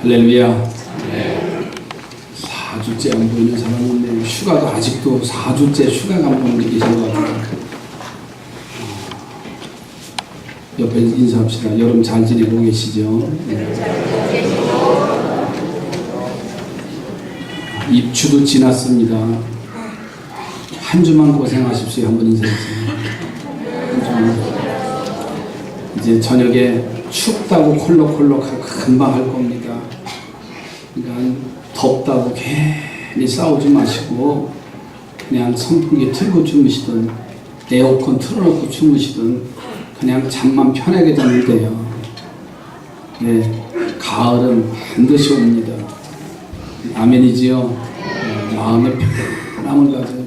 할렐루야. 4주째 안 보이는 사람인데 휴가가 아직도 4주째 휴가가 안 보는 게 계신 것 같아요. 옆에 인사합시다. 여러분 잘 지내고 계시죠? 입추도 지났습니다. 한 주만 고생하십시오. 한번 인사해주세요. 이제 저녁에 춥다고 콜록콜록하고 금방 할 겁니다. 그러니까 덥다고 괜히 싸우지 마시고 그냥 선풍기 틀고 주무시든 에어컨 틀어놓고 주무시든 그냥 잠만 편하게 자면 돼요. 네, 가을은 반드시 옵니다. 아멘이지요? 마음의 편함을 가져야 돼요.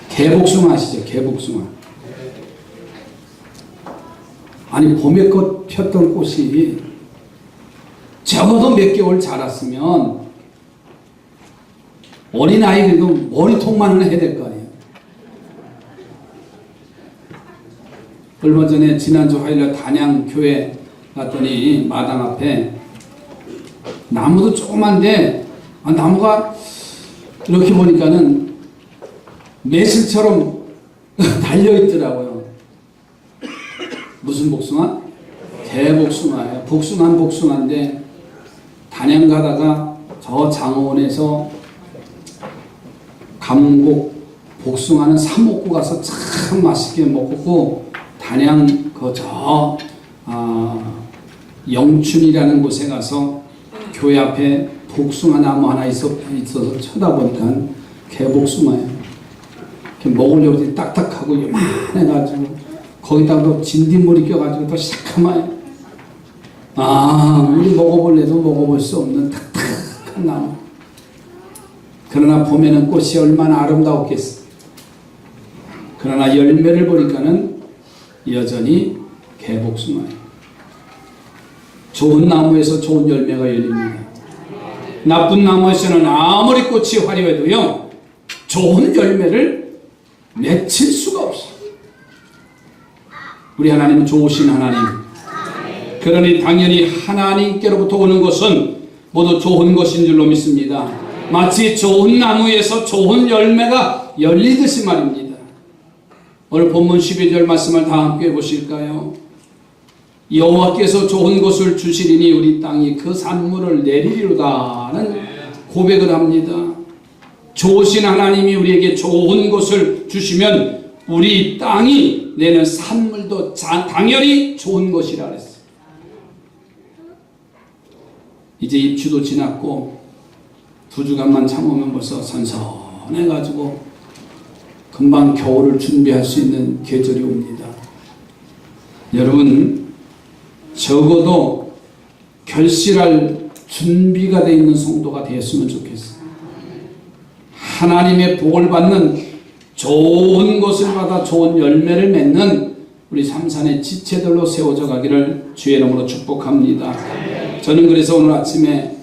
개복숭아 아시죠? 개복숭아. 아니 봄에 폈던 꽃이 적어도 몇 개월 자랐으면 어린아이들도 머리통만은 해야 될 거 아니에요. 얼마 전에 지난주 화요일에 단양교회 갔더니 마당 앞에 나무도 조그만데 나무가 이렇게 보니까는 매실처럼 달려있더라고요. 무슨 복숭아? 개복숭아예요. 복숭아는 복숭아인데 단양 가다가 저 장어원에서 감곡 복숭아는 사 먹고 가서 참 맛있게 먹고 단양 영춘이라는 곳에 가서 교회 앞에 복숭아 나무 하나 있어서 쳐다보니까 개복숭아예요. 먹으려고 딱딱하고 요만해가지고 거기다가 진딧물이 껴가지고 더 시커매요. 우리 먹어볼래도 먹어볼 수 없는 탁탁한 나무. 그러나 봄에는 꽃이 얼마나 아름다웠겠어. 그러나 열매를 보니까는 여전히 개복숭아예요. 좋은 나무에서 좋은 열매가 열립니다. 나쁜 나무에서는 아무리 꽃이 화려해도요, 좋은 열매를 맺힐 수가 없어요. 우리 하나님은 좋으신 하나님. 그러니 당연히 하나님께로부터 오는 것은 모두 좋은 것인 줄로 믿습니다. 마치 좋은 나무에서 좋은 열매가 열리듯이 말입니다. 오늘 본문 11절 말씀을 다 함께 보실까요? 여호와께서 좋은 것을 주시리니 우리 땅이 그 산물을 내리리로다는 고백을 합니다. 좋으신 하나님이 우리에게 좋은 것을 주시면 우리 땅이 내는 산물도 당연히 좋은 것이라 그랬어요. 이제 입추도 지났고 2주간만 참으면 벌써 선선해가지고 금방 겨울을 준비할 수 있는 계절이 옵니다. 여러분 적어도 결실할 준비가 되어 있는 성도가 되었으면 좋겠어요. 하나님의 복을 받는 좋은 것을 받아 좋은 열매를 맺는 우리 삼산의 지체들로 세워져 가기를 주의 이름으로 축복합니다. 저는 그래서 오늘 아침에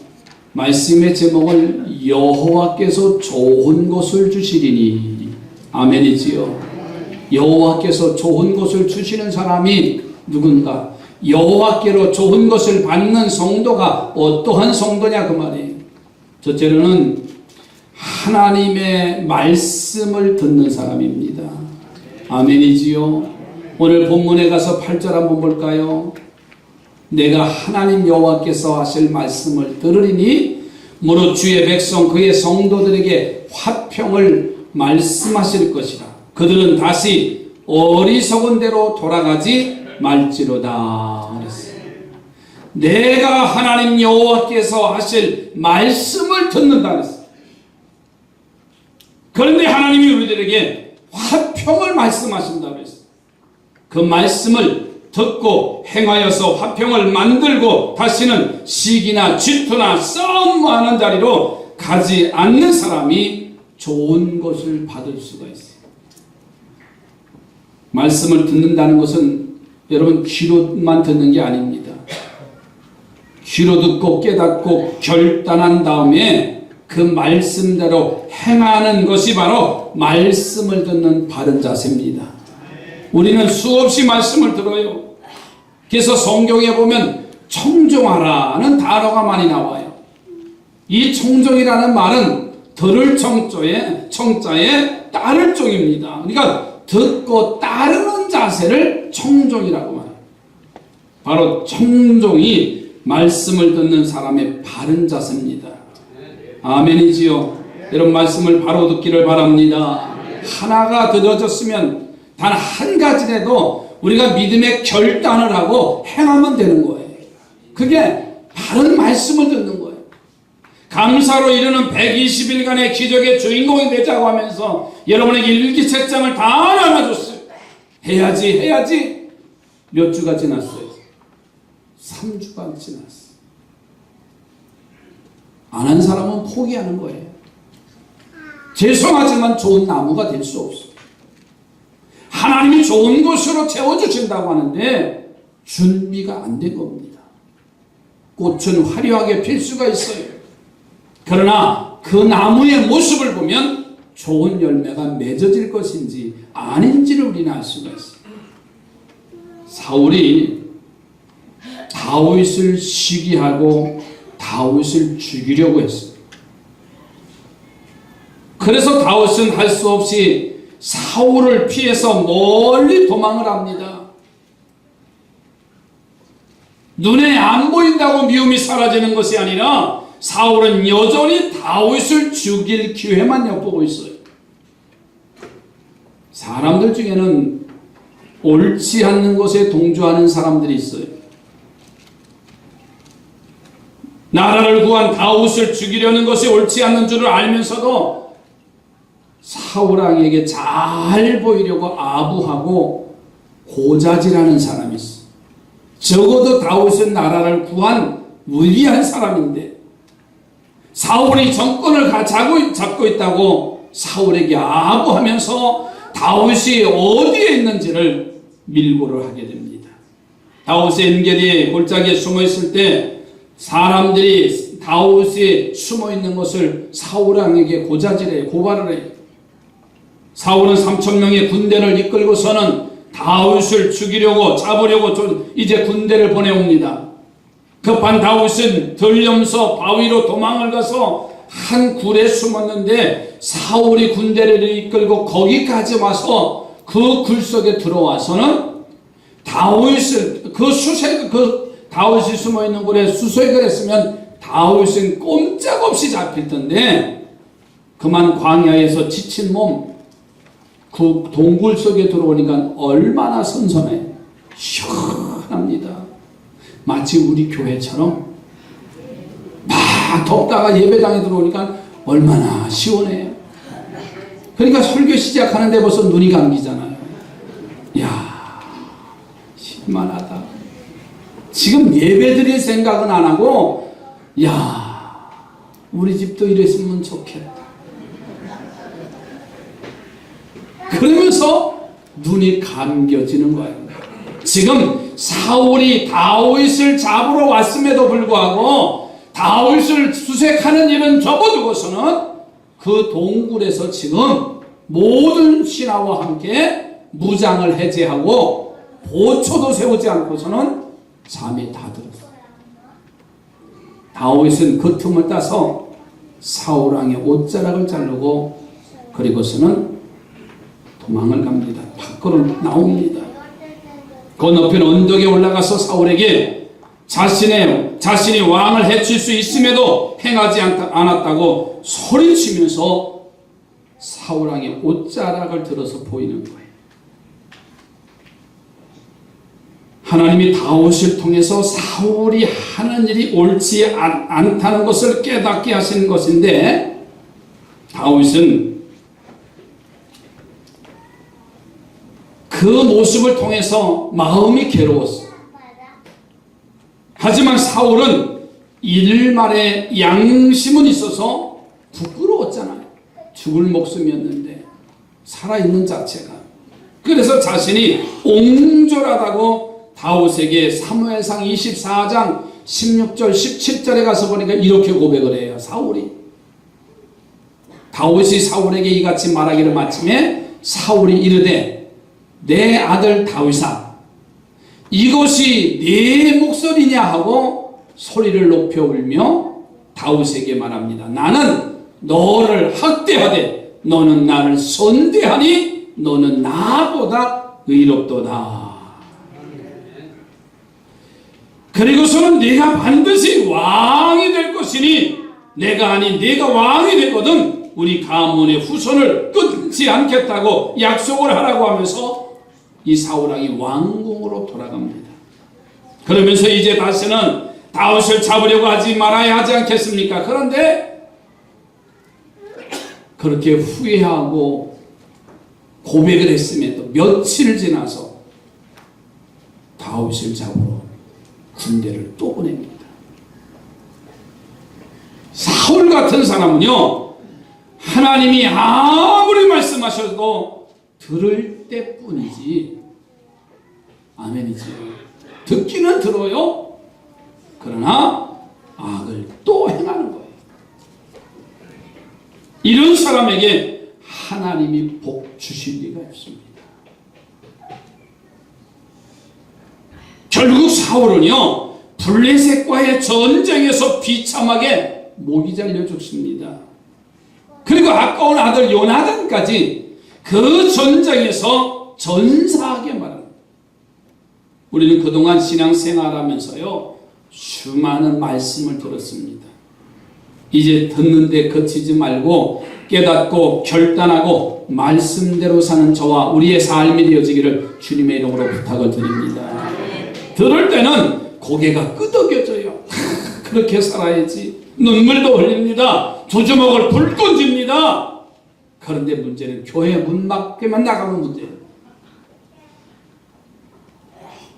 말씀의 제목을 여호와께서 좋은 것을 주시리니, 아멘이지요. 여호와께서 좋은 것을 주시는 사람이 누군가? 여호와께로 좋은 것을 받는 성도가 어떠한 성도냐 그 말이에요. 첫째로는 하나님의 말씀을 듣는 사람입니다. 아멘이지요. 오늘 본문에 가서 8절 한번 볼까요? 내가 하나님 여호와께서 하실 말씀을 들으리니 무릇 주의 백성 그의 성도들에게 화평을 말씀하실 것이라. 그들은 다시 어리석은 대로 돌아가지 말지로다 그랬어요. 내가 하나님 여호와께서 하실 말씀을 듣는다 그랬어요. 그런데 하나님이 우리들에게 화평을 말씀하신다 그랬어요. 그 말씀을 듣고 행하여서 화평을 만들고 다시는 시기나 질투나 싸움하는 자리로 가지 않는 사람이 좋은 것을 받을 수가 있어요. 말씀을 듣는다는 것은 여러분 귀로만 듣는 게 아닙니다. 귀로 듣고 깨닫고 결단한 다음에 그 말씀대로 행하는 것이 바로 말씀을 듣는 바른 자세입니다. 우리는 수없이 말씀을 들어요. 그래서 성경에 보면 청종하라는 단어가 많이 나와요. 이 청종이라는 말은 들을 청자에 따를 종입니다. 그러니까 듣고 따르는 자세를 청종이라고 말해요. 바로 청종이 말씀을 듣는 사람의 바른 자세입니다. 아멘이지요. 여러분 말씀을 바로 듣기를 바랍니다. 하나가 들어졌으면 단 한 가지라도 우리가 믿음의 결단을 하고 행하면 되는 거예요. 그게 바른 말씀을 듣는 거예요. 감사로 이르는 120일간의 기적의 주인공이 되자고 하면서 여러분에게 일기책장을 다 나눠줬어요. 해야지 몇 주가 지났어요. 3주가 지났어요. 안 한 사람은 포기하는 거예요. 죄송하지만 좋은 나무가 될 수 없어요. 하나님이 좋은 곳으로 채워주신다고 하는데 준비가 안 된 겁니다. 꽃은 화려하게 필 수가 있어요. 그러나 그 나무의 모습을 보면 좋은 열매가 맺어질 것인지 아닌지를 우리는 알 수가 있어요. 사울이 다윗을 시기하고 다윗을 죽이려고 했어요. 그래서 다윗은 할 수 없이 사울을 피해서 멀리 도망을 합니다. 눈에 안 보인다고 미움이 사라지는 것이 아니라 사울은 여전히 다윗을 죽일 기회만 엿보고 있어요. 사람들 중에는 옳지 않는 것에 동조하는 사람들이 있어요. 나라를 구한 다윗을 죽이려는 것이 옳지 않는 줄을 알면서도 사울 왕에게 잘 보이려고 아부하고 고자질하는 사람이 있어. 적어도 다윗은 나라를 구한 위대한 사람인데 사울이 정권을 잡고 있다고 사울에게 아부하면서 다윗이 어디에 있는지를 밀고를 하게 됩니다. 다윗의 엔게디 골짜기에 숨어 있을 때 사람들이 다윗이 숨어 있는 것을 사울 왕에게 고발을 해요. 사울은 3,000명의 군대를 이끌고서는 다윗을 죽이려고 잡으려고 이제 군대를 보내옵니다. 급한 다윗은 들염서 바위로 도망을 가서 한 굴에 숨었는데 사울이 군대를 이끌고 거기까지 와서 그 굴 속에 들어와서는 다윗이 숨어 있는 굴에 수색을 했으면 다윗은 꼼짝없이 잡힐 텐데 그만 광야에서 지친 몸 그 동굴 속에 들어오니까 얼마나 선선해. 시원합니다. 마치 우리 교회처럼 막 덥다가 예배당에 들어오니까 얼마나 시원해요. 그러니까 설교 시작하는데 벌써 눈이 감기잖아요. 이야, 실만하다. 지금 예배 드릴 생각은 안 하고, 야, 우리 집도 이랬으면 좋겠다. 그러면서 눈이 감겨지는 거예요. 지금 사울이 다윗을 잡으러 왔음에도 불구하고 다윗을 수색하는 일은 접어두고서는 그 동굴에서 지금 모든 신하와 함께 무장을 해제하고 보초도 세우지 않고서는 잠이 다 들었어요. 다윗은 그 틈을 따서 사울 왕의 옷자락을 자르고 그리고서는 도망을 갑니다. 밖으로 나옵니다. 건너편 언덕에 올라가서 사울에게 자신이 왕을 해칠 수 있음에도 행하지 않았다고 소리치면서 사울 왕의 옷자락을 들어서 보이는 거예요. 하나님이 다윗을 통해서 사울이 하는 일이 옳지 않다는 것을 깨닫게 하시는 것인데 다윗은 그 모습을 통해서 마음이 괴로웠어요. 하지만 사울은 일말의 양심은 있어서 부끄러웠잖아요. 죽을 목숨이었는데 살아있는 자체가. 그래서 자신이 옹졸하다고 다윗에게 사무엘상 24장 16절 17절에 가서 보니까 이렇게 고백을 해요. 다윗이 사울에게 이같이 말하기를 마침에 사울이 이르되 내 아들 다윗아 이것이 내 목소리냐 하고 소리를 높여 울며 다윗에게 말합니다. 나는 너를 학대하되 너는 나를 선대하니 너는 나보다 의롭도다. 그리고서는 네가 반드시 왕이 될 것이니 내가 아닌 네가 왕이 되거든 우리 가문의 후손을 끊지 않겠다고 약속을 하라고 하면서 이 사울왕이 왕궁으로 돌아갑니다. 그러면서 이제 다시는 다윗을 잡으려고 하지 말아야 하지 않겠습니까? 그런데 그렇게 후회하고 고백을 했음에도 며칠 지나서 다윗을 잡으러 군대를 또 보냅니다. 사울 같은 사람은요, 하나님이 아무리 말씀하셔도 들을 때뿐이지, 아멘이지. 듣기는 들어요. 그러나 악을 또 행하는 거예요. 이런 사람에게 하나님이 복 주실 리가 없습니다. 결국 사울은요, 블레셋과의 전쟁에서 비참하게 목이 잘려 죽습니다. 그리고 아까운 아들 요나단까지 그 전쟁에서 전사하게 말합니다. 우리는 그동안 신앙생활하면서요, 수많은 말씀을 들었습니다. 이제 듣는데 그치지 말고 깨닫고 결단하고 말씀대로 사는 저와 우리의 삶이 되어지기를 주님의 이름으로 부탁을 드립니다. 들을 때는 고개가 끄덕여져요. 그렇게 살아야지. 눈물도 흘립니다. 두 주먹을 불끈 쥡니다. 그런데 문제는 교회 문 밖에만 나가는 문제예요.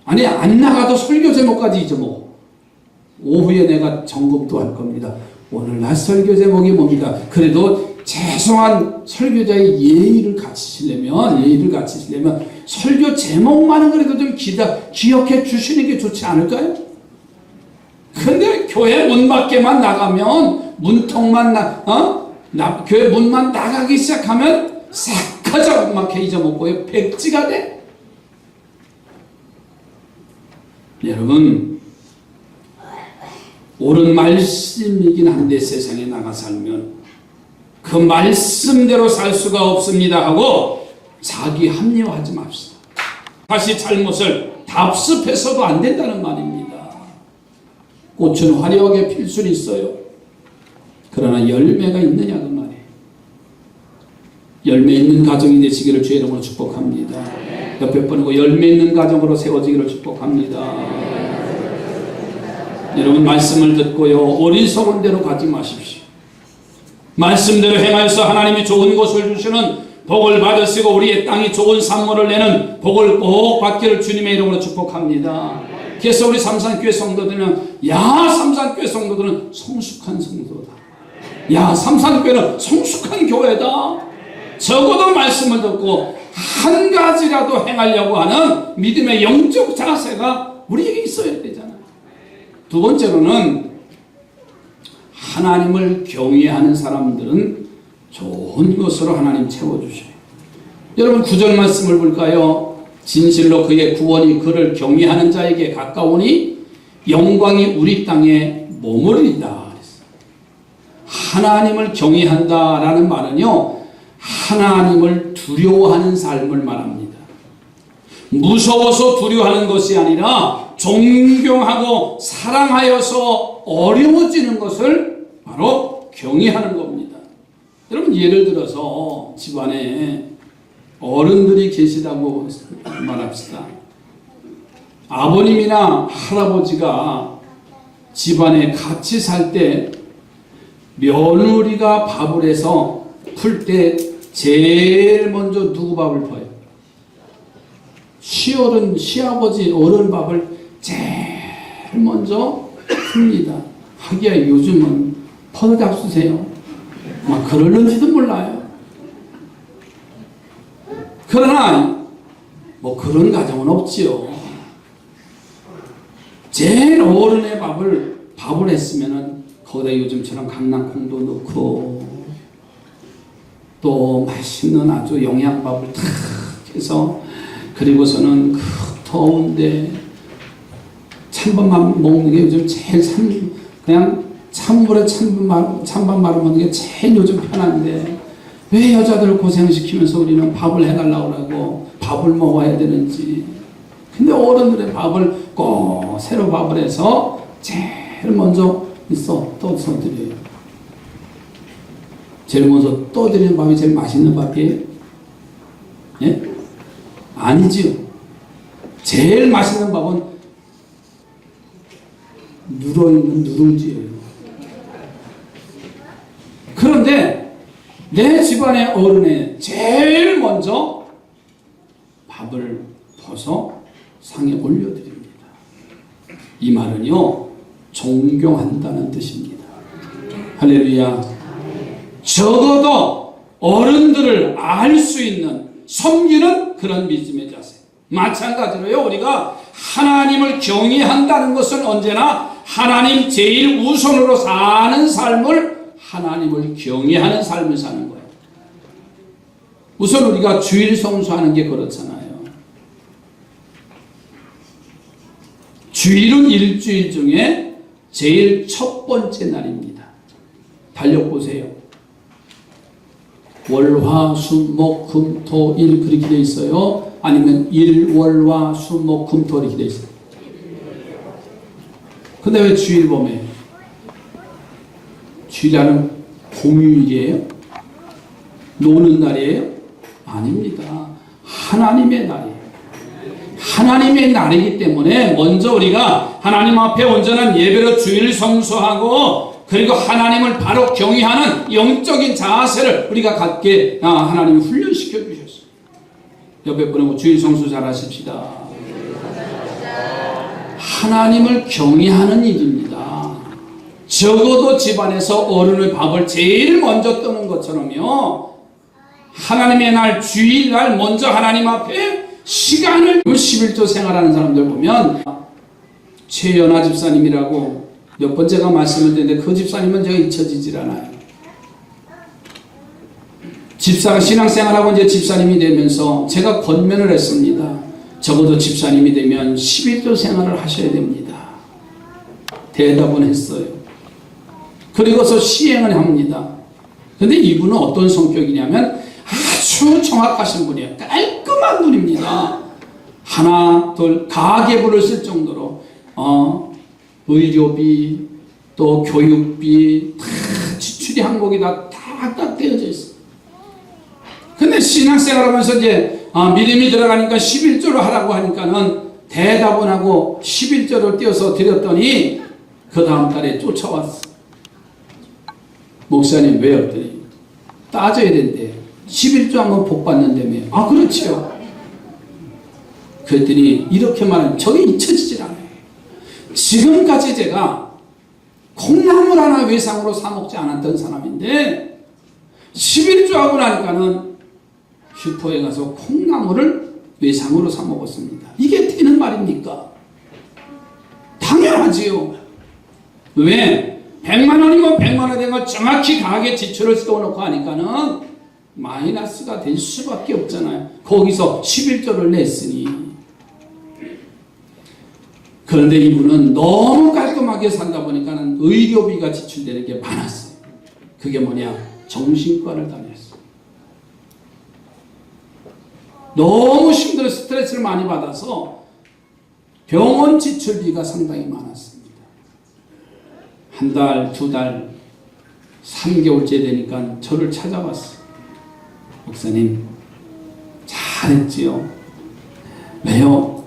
아니, 안 나가도 설교 제목까지 잊어먹어. 오후에 내가 점검도 할 겁니다. 오늘 낮 설교 제목이 뭡니까? 그래도 최소한 설교자의 예의를 갖추시려면 설교 제목만은 그래도 좀 기억해 주시는 게 좋지 않을까요? 근데 교회 문 밖에만 나가면 문턱만 교회 문만 나가기 시작하면 싹 가자 막 잊어먹고요. 백지가 돼. 여러분, 옳은 말씀이긴 한데 세상에 나가 살면 그 말씀대로 살 수가 없습니다 하고 자기 합리화하지 맙시다. 다시 잘못을 답습해서도 안 된다는 말입니다. 꽃은 화려하게 필 수는 있어요. 그러나 열매가 있느냐 그 말이에요. 열매 있는 가정이 되시기를 주의 이름으로 축복합니다. 옆에 보내고 열매 있는 가정으로 세워지기를 축복합니다. 여러분, 말씀을 듣고요, 어리석은 대로 가지 마십시오. 말씀대로 행하여서 하나님이 좋은 것을 주시는 복을 받으시고 우리의 땅이 좋은 산물을 내는 복을 꼭 받기를 주님의 이름으로 축복합니다. 그래서 우리 삼산교회 성도들은 삼산교회 성도들은 성숙한 성도다. 삼산교회는 성숙한 교회다. 적어도 말씀을 듣고 한 가지라도 행하려고 하는 믿음의 영적 자세가 우리에게 있어야 되잖아요. 두 번째로는 하나님을 경외하는 사람들은 좋은 것으로 하나님 채워주셔요. 여러분, 9절 말씀을 볼까요? 진실로 그의 구원이 그를 경외하는 자에게 가까우니 영광이 우리 땅에 머무르리다. 하나님을 경외한다라는 말은요, 하나님을 두려워하는 삶을 말합니다. 무서워서 두려워하는 것이 아니라 존경하고 사랑하여서 어려워지는 것을 바로 경외하는 겁니다. 여러분, 예를 들어서 집안에 어른들이 계시다고 말합시다. 아버님이나 할아버지가 집안에 같이 살 때 며느리가 밥을 해서 풀 때 제일 먼저 누구 밥을 퍼요? 시어른, 시아버지 어른 밥을 제일 먼저 풉니다. 하기야 요즘은 퍼잡수세요. 막 그러는지도 몰라요. 그러나 뭐 그런 가정은 없지요. 제일 어른의 밥을 했으면은 거기다 요즘처럼 강낭콩도 넣고 또 맛있는 아주 영양밥을 탁 해서, 그리고서는 그 더운데 찬밥만 먹는 게 요즘 제일 그냥 찬물에 찬밥 말아 먹는 게 제일 요즘 편한데 왜 여자들을 고생시키면서 우리는 밥을 해달라고 하고 밥을 먹어야 되는지. 근데 어른들의 밥을 꼭 새로 밥을 해서 제일 먼저 떠드려요. 제일 먼저 떠드리는 밥이 제일 맛있는 밥이에요? 예? 아니지요. 제일 맛있는 밥은 누러있는 누룽지예요. 그런데 내 집안의 어른에 제일 먼저 밥을 퍼서 상에 올려드립니다. 이 말은요, 존경한다는 뜻입니다. 할렐루야. 적어도 어른들을 알 수 있는 섬기는 그런 믿음의 자세. 마찬가지로요, 우리가 하나님을 경외한다는 것은 언제나 하나님 제일 우선으로 사는 삶을, 하나님을 경외하는 삶을 사는 거예요. 우선 우리가 주일 성수하는 게 그렇잖아요. 주일은 일주일 중에 제일 첫 번째 날입니다. 달력보세요. 월, 화, 수, 목, 금, 토, 일 그렇게 되어 있어요? 아니면 일, 월, 화, 수, 목, 금, 토 이렇게 되어 있어요? 근데 왜 주일 범해요? 주일날은 공휴일이에요? 노는 날이에요? 아닙니다. 하나님의 날이에요. 하나님의 날이기 때문에 먼저 우리가 하나님 앞에 온전한 예배로 주일 성수하고 그리고 하나님을 바로 경외하는 영적인 자세를 우리가 갖게 하나님이 훈련시켜 주셨어요. 옆에 분하고 주일 성수 잘 하십시다. 하나님을 경외하는 일입니다. 적어도 집안에서 어른의 밥을 제일 먼저 뜨는 것처럼요, 하나님의 날 주일날 먼저 하나님 앞에 시간을 11조 생활하는 사람들 보면 최연아 집사님이라고 몇 번째가 말씀을 드렸는데 그 집사님은 제가 잊혀지질 않아요. 집사가 신앙생활하고 이제 집사님이 되면서 제가 권면을 했습니다. 적어도 집사님이 되면 11조 생활을 하셔야 됩니다. 대답은 했어요. 그리고서 시행을 합니다. 근데 이분은 어떤 성격이냐면 아주 정확하신 분이에요. 깔끔한 분입니다. 하나, 둘, 가계부를 쓸 정도로 의료비, 또 교육비 다 지출이 항목이 다 떼어져 있어요. 근데 신앙생활하면서 이제 믿음이 들어가니까 11조를 하라고 하니까는 대답은 하고 11조를 띄어서 드렸더니 그 다음 달에 쫓아왔어. 목사님 왜 없더니 따져야 된대. 11조 하면 복 받는다며. 아 그렇지요. 그랬더니 이렇게 말하면 저게 잊혀지질 않아요. 지금까지 제가 콩나물 하나 외상으로 사 먹지 않았던 사람인데 11조 하고 나니까는 슈퍼에 가서 콩나물을 외상으로 사 먹었습니다. 이게 되는 말입니까? 당연하지요. 왜? 100만 원이면 100만 원 된 거 정확히 가게 지출을 써놓고 하니까는 마이너스가 될 수밖에 없잖아요. 거기서 11조를 냈으니. 그런데 이분은 너무 깔끔하게 살다 보니까는 의료비가 지출되는 게 많았어요. 그게 뭐냐? 정신과를 다녔어요. 너무 힘들어 스트레스를 많이 받아서 병원 지출비가 상당히 많았습니다. 한 달, 두 달, 3개월째 되니까 저를 찾아왔어요. 목사님, 잘했지요? 왜요?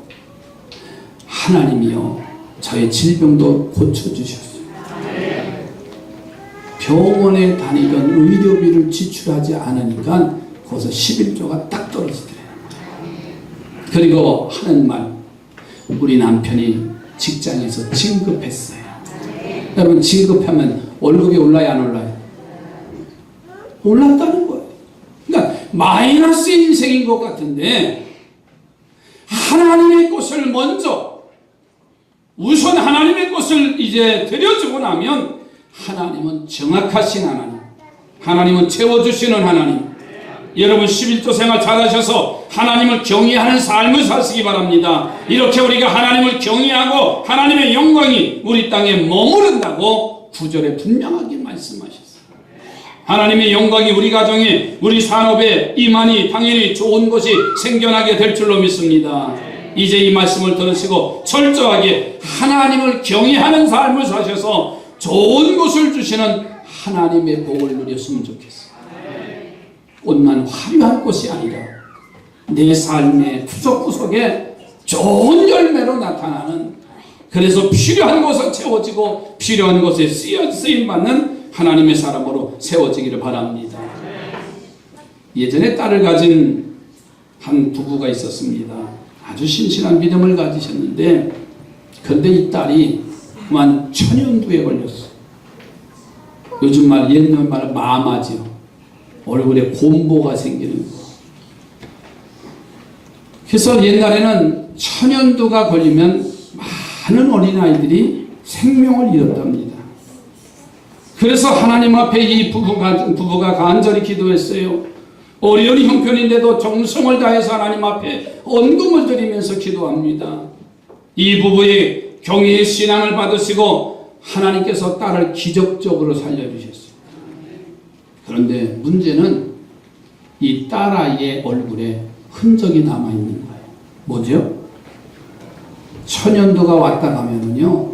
하나님이요, 저의 질병도 고쳐주셨어요. 병원에 다니던 의료비를 지출하지 않으니까 거기서 11조가 딱 떨어지더래요. 그리고 하는 말, 우리 남편이 직장에서 진급했어요. 여러분, 진급하면 월급이 올라요, 안 올라요? 올랐다는 거예요. 그러니까 마이너스 인생인 것 같은데 하나님의 것을 먼저 우선 하나님의 것을 이제 드려주고 나면 하나님은 정확하신 하나님, 하나님은 채워주시는 하나님, 여러분 11조 생활 잘하셔서 하나님을 경외하는 삶을 사시기 바랍니다. 이렇게 우리가 하나님을 경외하고 하나님의 영광이 우리 땅에 머무른다고 9절에 분명하게 말씀하셨어요. 하나님의 영광이 우리 가정에 우리 산업에 임하니 당연히 좋은 것이 생겨나게 될 줄로 믿습니다. 이제 이 말씀을 들으시고 철저하게 하나님을 경외하는 삶을 사셔서 좋은 것을 주시는 하나님의 복을 누렸으면 좋겠어요. 꽃만 화려한 꽃이 아니라 내 삶의 구석구석에 좋은 열매로 나타나는, 그래서 필요한 곳에 채워지고 필요한 곳에 쓰임받는 하나님의 사람으로 세워지기를 바랍니다. 예전에 딸을 가진 한 부부가 있었습니다. 아주 신실한 믿음을 가지셨는데 그런데 이 딸이 그만 천연두에 걸렸어요. 요즘 말 옛날 말 마마지요. 얼굴에 곰보가 생기는 거. 그래서 옛날에는 천연두가 걸리면 많은 어린아이들이 생명을 잃었답니다. 그래서 하나님 앞에 이 부부가 간절히 기도했어요. 어려운 형편인데도 정성을 다해서 하나님 앞에 헌금을 드리면서 기도합니다. 이 부부의 경외의 신앙을 받으시고 하나님께서 딸을 기적적으로 살려주셨어요. 그런데 문제는 이 딸아이의 얼굴에 흔적이 남아있는 거예요. 뭐죠? 천연두가 왔다 가면은요,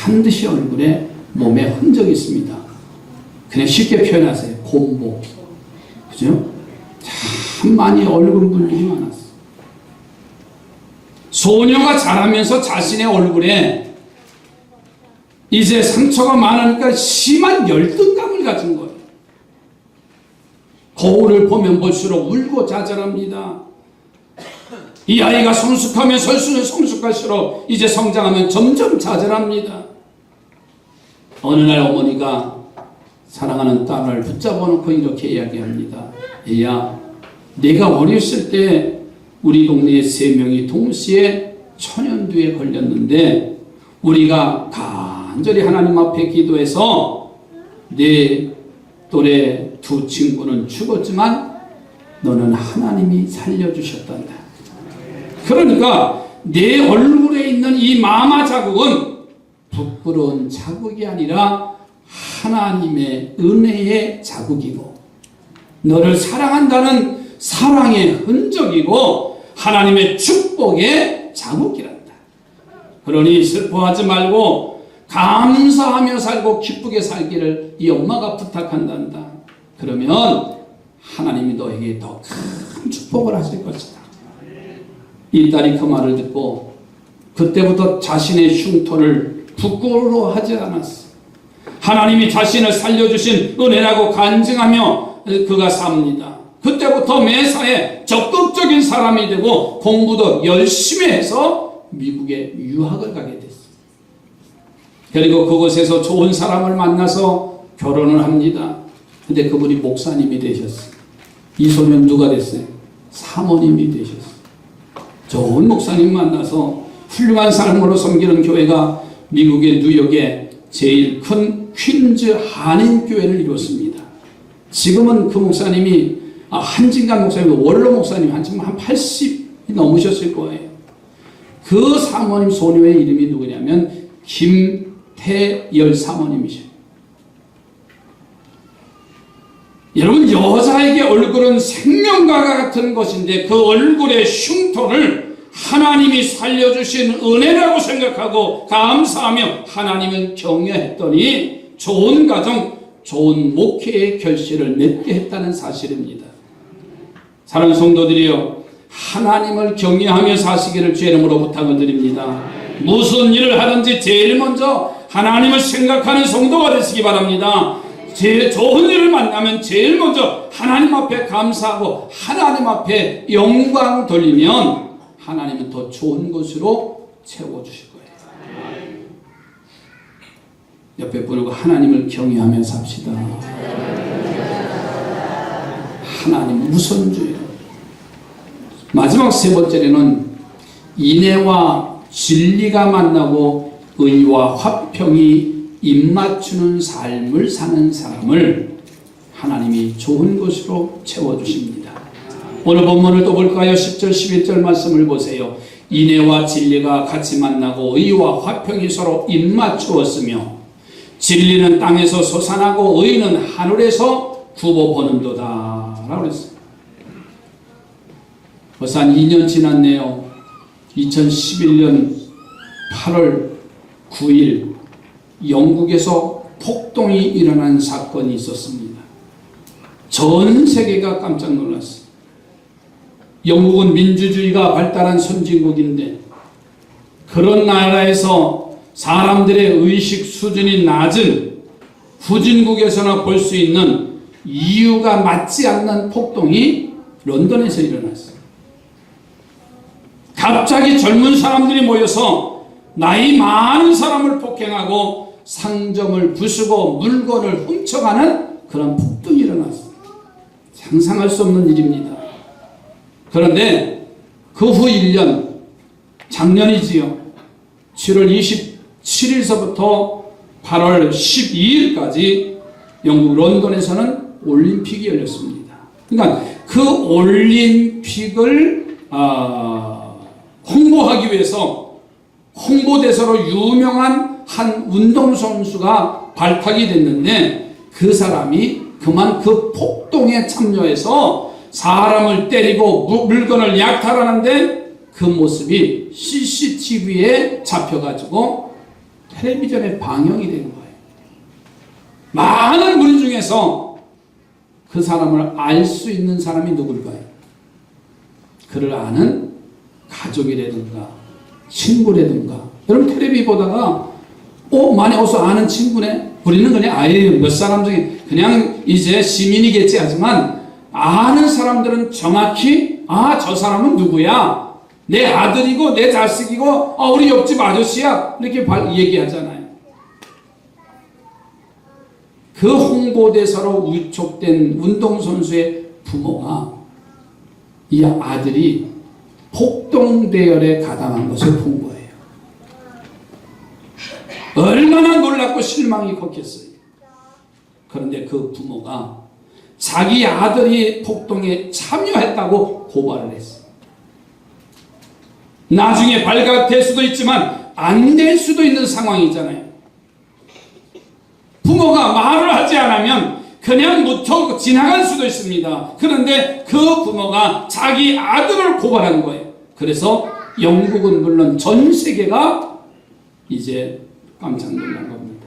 반드시 얼굴에 몸에 흔적이 있습니다. 그냥 쉽게 표현하세요. 곰보. 그죠? 참 많이 얼굴 분들이 많았어요. 소녀가 자라면서 자신의 얼굴에 이제 상처가 많으니까 심한 열등감을 가진 거예요. 거울을 보면 볼수록 울고 좌절합니다. 이 아이가 성숙하면 성숙할수록 이제 성장하면 점점 좌절합니다. 어느 날 어머니가 사랑하는 딸을 붙잡아 놓고 이렇게 이야기합니다. 얘야, 내가 어렸을 때 우리 동네에 3명이 동시에 천연두에 걸렸는데 우리가 간절히 하나님 앞에 기도해서 내 또래 2 친구는 죽었지만 너는 하나님이 살려주셨단다. 그러니까 내 얼굴에 있는 이 마마 자국은 부끄러운 자국이 아니라 하나님의 은혜의 자국이고 너를 사랑한다는 사랑의 흔적이고 하나님의 축복의 자국이란다. 그러니 슬퍼하지 말고 감사하며 살고 기쁘게 살기를 이 엄마가 부탁한단다. 그러면 하나님이 너에게 더 큰 축복을 하실 것이다. 이 딸이 그 말을 듣고 그때부터 자신의 흉터를 부끄러워하지 않았어. 하나님이 자신을 살려주신 은혜라고 간증하며 그가 삽니다. 그때부터 매사에 적극적인 사람이 되고 공부도 열심히 해서 미국에 유학을 가게 됐어요. 그리고 그곳에서 좋은 사람을 만나서 결혼을 합니다. 근데 그분이 목사님이 되셨어요. 이 소년 누가 됐어요? 사모님이 되셨어요. 좋은 목사님 만나서 훌륭한 삶으로 섬기는 교회가 미국의 뉴욕에 제일 큰 퀸즈 한인교회를 이뤘습니다. 지금은 그 목사님이 한진간 목사님, 원로 목사님 한 80이 넘으셨을 거예요. 그 사모님 소녀의 이름이 누구냐면 김태열 사모님이셔요. 여러분, 여자에게 얼굴은 생명과 같은 것인데 그 얼굴의 흉터를 하나님이 살려주신 은혜라고 생각하고 감사하며 하나님을 경외했더니 좋은 가정, 좋은 목회의 결실을 맺게 했다는 사실입니다. 사랑하는 성도들이여, 하나님을 경외하며 사시기를 주의 이름으로 부탁을 드립니다. 무슨 일을 하든지 제일 먼저 하나님을 생각하는 성도가 되시기 바랍니다. 제일 좋은 일을 만나면 제일 먼저 하나님 앞에 감사하고 하나님 앞에 영광 돌리면 하나님은 더 좋은 것으로 채워주실 거예요. 옆에 분하고 하나님을 경외하며 삽시다. 하나님 우선주의. 마지막 3번째로는 인애와 진리가 만나고 의와 화평이 입맞추는 삶을 사는 사람을 하나님이 좋은 것으로 채워주십니다. 오늘 본문을 또 볼까요? 10절 11절 말씀을 보세요. 인애와 진리가 같이 만나고 의와 화평이 서로 입맞추었으며 진리는 땅에서 솟아나고 의는 하늘에서 굽어보는도다 라고 그랬어요. 벌써 한 2년 지났네요. 2011년 8월 9일 영국에서 폭동이 일어난 사건이 있었습니다. 전 세계가 깜짝 놀랐어요. 영국은 민주주의가 발달한 선진국인데 그런 나라에서 사람들의 의식 수준이 낮은 후진국에서나 볼 수 있는 이유가 맞지 않는 폭동이 런던에서 일어났어요. 갑자기 젊은 사람들이 모여서 나이 많은 사람을 폭행하고 상점을 부수고 물건을 훔쳐가는 그런 폭동이 일어났어요. 상상할 수 없는 일입니다. 그런데 그 후 1년, 작년이지요. 7월 27일서부터 8월 12일까지 영국 런던에서는 올림픽이 열렸습니다. 그러니까 그 올림픽을 홍보하기 위해서 홍보대사로 유명한 한 운동선수가 발탁이 됐는데 그 사람이 그만 그 폭동에 참여해서 사람을 때리고 물건을 약탈하는데 그 모습이 CCTV에 잡혀가지고 텔레비전에 방영이 된 거예요. 많은 무리 중에서 그 사람을 알 수 있는 사람이 누굴까요? 그를 아는 가족이라든가 친구라든가. 여러분 텔레비 보다가 많이 어서 아는 친구네? 우리는 그냥 아예 몇 사람 중에 그냥 이제 시민이겠지 하지만 아는 사람들은 정확히 저 사람은 누구야? 내 아들이고 내 자식이고 우리 옆집 아저씨야 이렇게 얘기하잖아요. 그 홍보대사로 위촉된 운동선수의 부모가 이 아들이 폭동대열에 가담한 것을 본 거예요. 얼마나 놀랍고 실망이 컸겠어요. 그런데 그 부모가 자기 아들이 폭동에 참여했다고 고발을 했어요. 나중에 발각될 수도 있지만 안 될 수도 있는 상황이잖아요. 부모가 말을 하지 않으면 그냥 묻혀 지나갈 수도 있습니다. 그런데 그 부모가 자기 아들을 고발한 거예요. 그래서 영국은 물론 전 세계가 이제 깜짝 놀란 겁니다.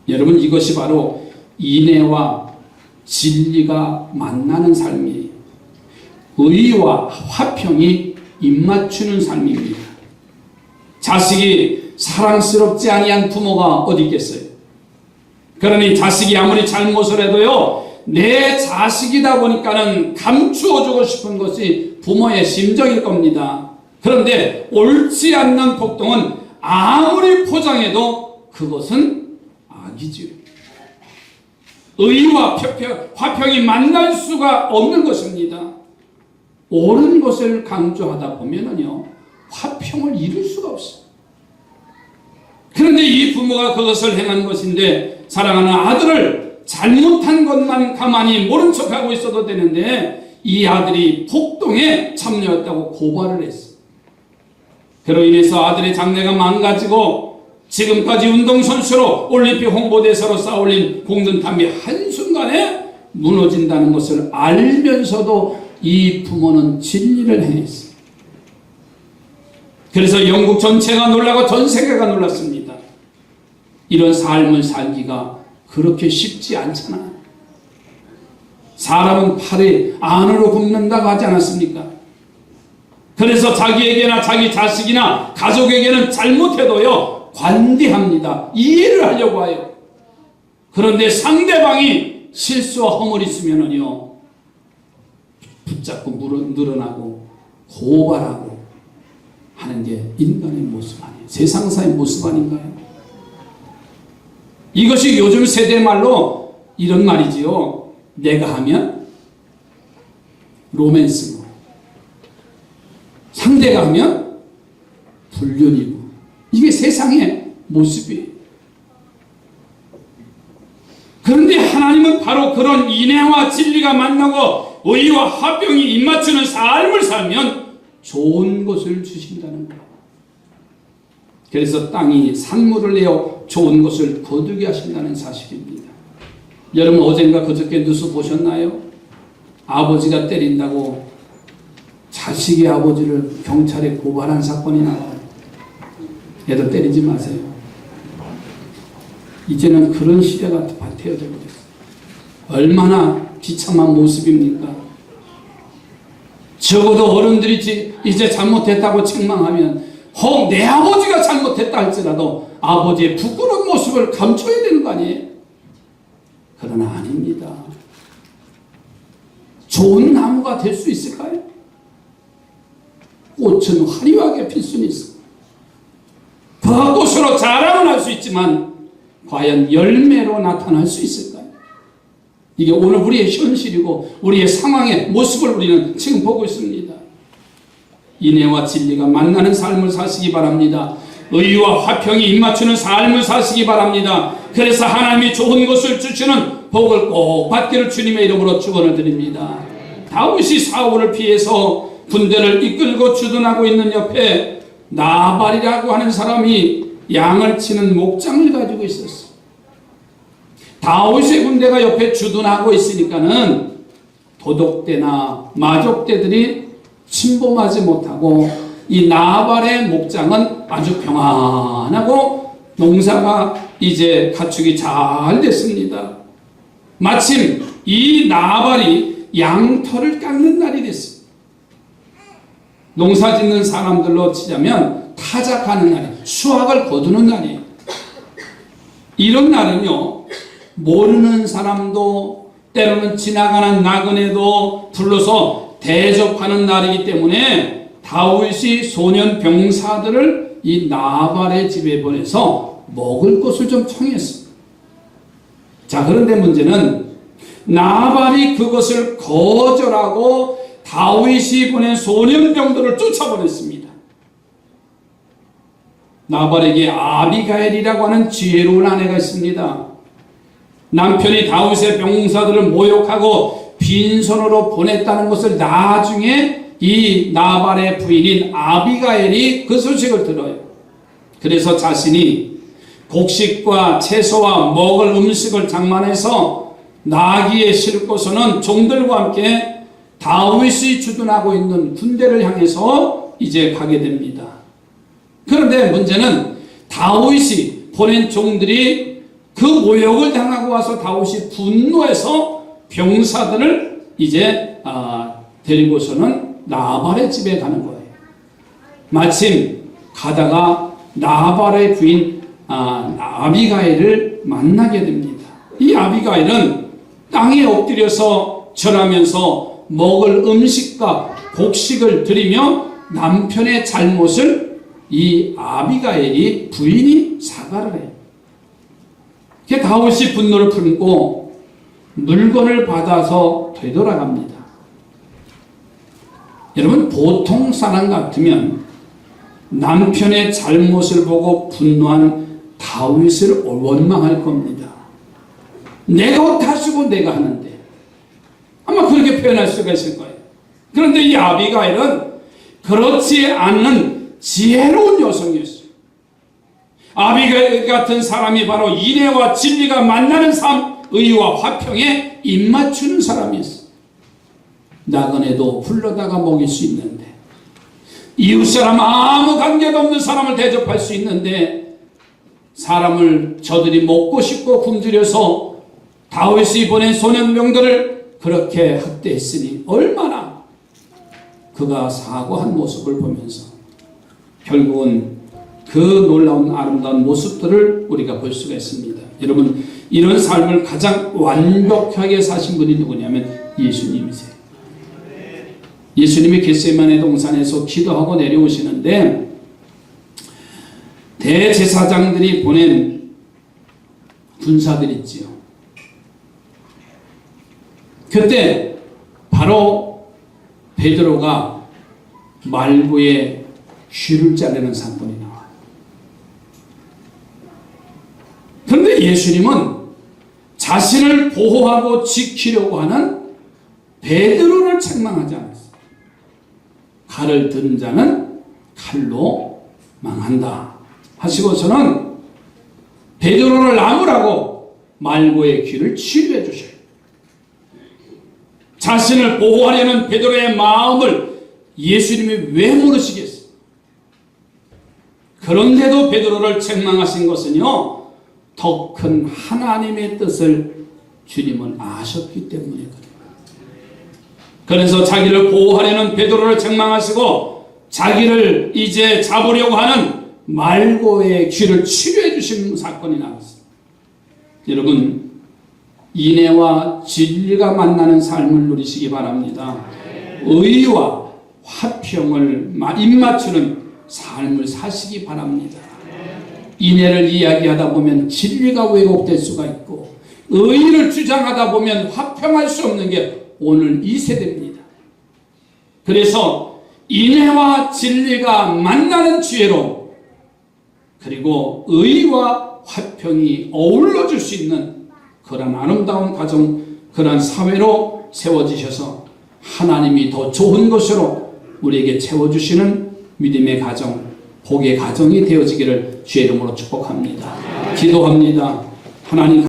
여러분 이것이 바로 인애와 진리가 만나는 삶이에요. 의와 화평이 입맞추는 삶입니다. 자식이 사랑스럽지 아니한 부모가 어디 있겠어요? 그러니 자식이 아무리 잘못을 해도요, 내 자식이다 보니까는 감추어주고 싶은 것이 부모의 심정일 겁니다. 그런데 옳지 않는 폭동은 아무리 포장해도 그것은 악이지요. 의와 화평이 만날 수가 없는 것입니다. 옳은 것을 강조하다 보면은요, 화평을 이룰 수가 없어요. 그런데 이 부모가 그것을 행한 것인데 사랑하는 아들을 잘못한 것만 가만히 모른 척하고 있어도 되는데 이 아들이 폭동에 참여했다고 고발을 했어요. 그로 인해서 아들의 장래가 망가지고 지금까지 운동선수로 올림픽 홍보대사로 쌓아올린 공든탑이 한순간에 무너진다는 것을 알면서도 이 부모는 진리를 행했어요. 그래서 영국 전체가 놀라고 전 세계가 놀랐습니다. 이런 삶을 살기가 그렇게 쉽지 않잖아요. 사람은 팔이 안으로 굽는다고 하지 않았습니까? 그래서 자기에게나 자기 자식이나 가족에게는 잘못해도요, 관대합니다. 이해를 하려고 해요. 그런데 상대방이 실수와 허물이 있으면은요, 붙잡고 늘어나고 고발하고 하는 게 인간의 모습 아니에요. 세상사의 모습 아닌가요? 이것이 요즘 세대 말로 이런 말이지요. 내가 하면 로맨스고 상대가 하면 불륜이고, 이게 세상의 모습이에요. 그런데 하나님은 바로 그런 인애와 진리가 만나고 의와 화평이 입맞추는 삶을 살면 좋은 것을 주신다는 거예요. 그래서 땅이 산물을 내어 좋은 것을 거두게 하신다는 사실입니다. 여러분 어젠가 그저께 뉴스 보셨나요? 아버지가 때린다고 자식의 아버지를 경찰에 고발한 사건이 나와요. 얘들 때리지 마세요. 이제는 그런 시대가 되어져 버렸어요. 얼마나 비참한 모습입니까? 적어도 어른들이 이제 잘못했다고 책망하면 혹 내 아버지가 잘못했다 할지라도 아버지의 부끄러운 모습을 감춰야 되는 거 아니에요? 그러나 아닙니다. 좋은 나무가 될 수 있을까요? 꽃은 화려하게 필 수는 있습니다. 벚꽃으로 자랑은 할 수 있지만 과연 열매로 나타날 수 있을까요? 이게 오늘 우리의 현실이고 우리의 상황의 모습을 우리는 지금 보고 있습니다. 인애와 진리가 만나는 삶을 사시기 바랍니다. 의와 화평이 입맞추는 삶을 사시기 바랍니다. 그래서 하나님이 좋은 것을 주시는 복을 꼭 받기를 주님의 이름으로 축원을 드립니다. 다윗이 사울을 피해서 군대를 이끌고 주둔하고 있는 옆에 나발이라고 하는 사람이 양을 치는 목장을 가지고 있었어요. 다윗의 군대가 옆에 주둔하고 있으니까는 도둑대나 마족대들이 침범하지 못하고 이 나발의 목장은 아주 평안하고 농사가 이제 가축이 잘 됐습니다. 마침 이 나발이 양털을 깎는 날이 됐습니다. 농사 짓는 사람들로 치자면 타작하는 날이에요. 수확을 거두는 날이에요. 이런 날은요, 모르는 사람도 때로는 지나가는 나그네도 불러서 대접하는 날이기 때문에 다윗이 소년 병사들을 이 나발의 집에 보내서 먹을 것을 좀 청했습니다. 자, 그런데 문제는 나발이 그것을 거절하고 다윗이 보낸 소년병들을 쫓아보냈습니다. 나발에게 아비가일이라고 하는 지혜로운 아내가 있습니다. 남편이 다윗의 병사들을 모욕하고 빈손으로 보냈다는 것을 나중에 이 나발의 부인인 아비가일이 그 소식을 들어요. 그래서 자신이 곡식과 채소와 먹을 음식을 장만해서 나귀에 싣고서는 종들과 함께 다윗이 주둔하고 있는 군대를 향해서 이제 가게 됩니다. 그런데 문제는 다윗이 보낸 종들이 그 모욕을 당하고 와서 다윗이 분노해서 병사들을 이제 데리고서는 나발의 집에 가는 거예요. 마침 가다가 나발의 부인 아비가일을 만나게 됩니다. 이 아비가일은 땅에 엎드려서 절하면서 먹을 음식과 곡식을 드리며 남편의 잘못을 이 아비가일이 부인이 사과를 해요. 다윗이 분노를 품고 물건을 받아서 되돌아갑니다. 여러분, 보통 사람 같으면 남편의 잘못을 보고 분노한 다윗을 원망할 겁니다. 내가 어떡하시고 내가 하는데. 아마 그렇게 표현할 수가 있을 거예요. 그런데 이 아비가일은 그렇지 않는 지혜로운 여성이었어요. 아비가일 같은 사람이 바로 인애와 진리가 만나는 삶, 의와 화평에 입맞추는 사람이었어요. 나그네도 불러다가 먹일 수 있는데, 이웃사람 아무 관계도 없는 사람을 대접할 수 있는데, 사람을 저들이 먹고 싶고 굶주려서 다윗이 보낸 소년병들을 그렇게 학대했으니 얼마나 그가 사과한 모습을 보면서 결국은 그 놀라운 아름다운 모습들을 우리가 볼 수가 있습니다. 여러분, 이런 삶을 가장 완벽하게 사신 분이 누구냐면 예수님이세요. 예수님이 겟세마네 동산에서 기도하고 내려오시는데 대제사장들이 보낸 군사들 있지요. 그때 바로 베드로가 말구에 쥐를 자르는 사건이 나와요. 그런데 예수님은 자신을 보호하고 지키려고 하는 베드로를 책망하지 않았어요. 칼을 든 자는 칼로 망한다 하시고서는 베드로를 나무라고 말고의 귀를 치료해 주셔요. 자신을 보호하려는 베드로의 마음을 예수님이 왜 모르시겠어요? 그런데도 베드로를 책망하신 것은요, 더 큰 하나님의 뜻을 주님은 아셨기 때문이거든요. 그래서 자기를 보호하려는 베드로를 책망하시고 자기를 이제 잡으려고 하는 말고의 귀를 치료해 주신 사건이 나왔습니다. 여러분, 인애와 진리가 만나는 삶을 누리시기 바랍니다. 의와 화평을 입맞추는 삶을 사시기 바랍니다. 인애를 이야기하다 보면 진리가 왜곡될 수가 있고, 의를 주장하다 보면 화평할 수 없는 게 오늘 이 세대입니다. 그래서 인애와 진리가 만나는 지혜로, 그리고 의와 화평이 어우러질 수 있는 그런 아름다운 가정, 그런 사회로 세워지셔서 하나님이 더 좋은 것으로 우리에게 채워주시는 믿음의 가정, 복의 가정이 되어지기를 주의 이름으로 축복합니다. 기도합니다. 하나님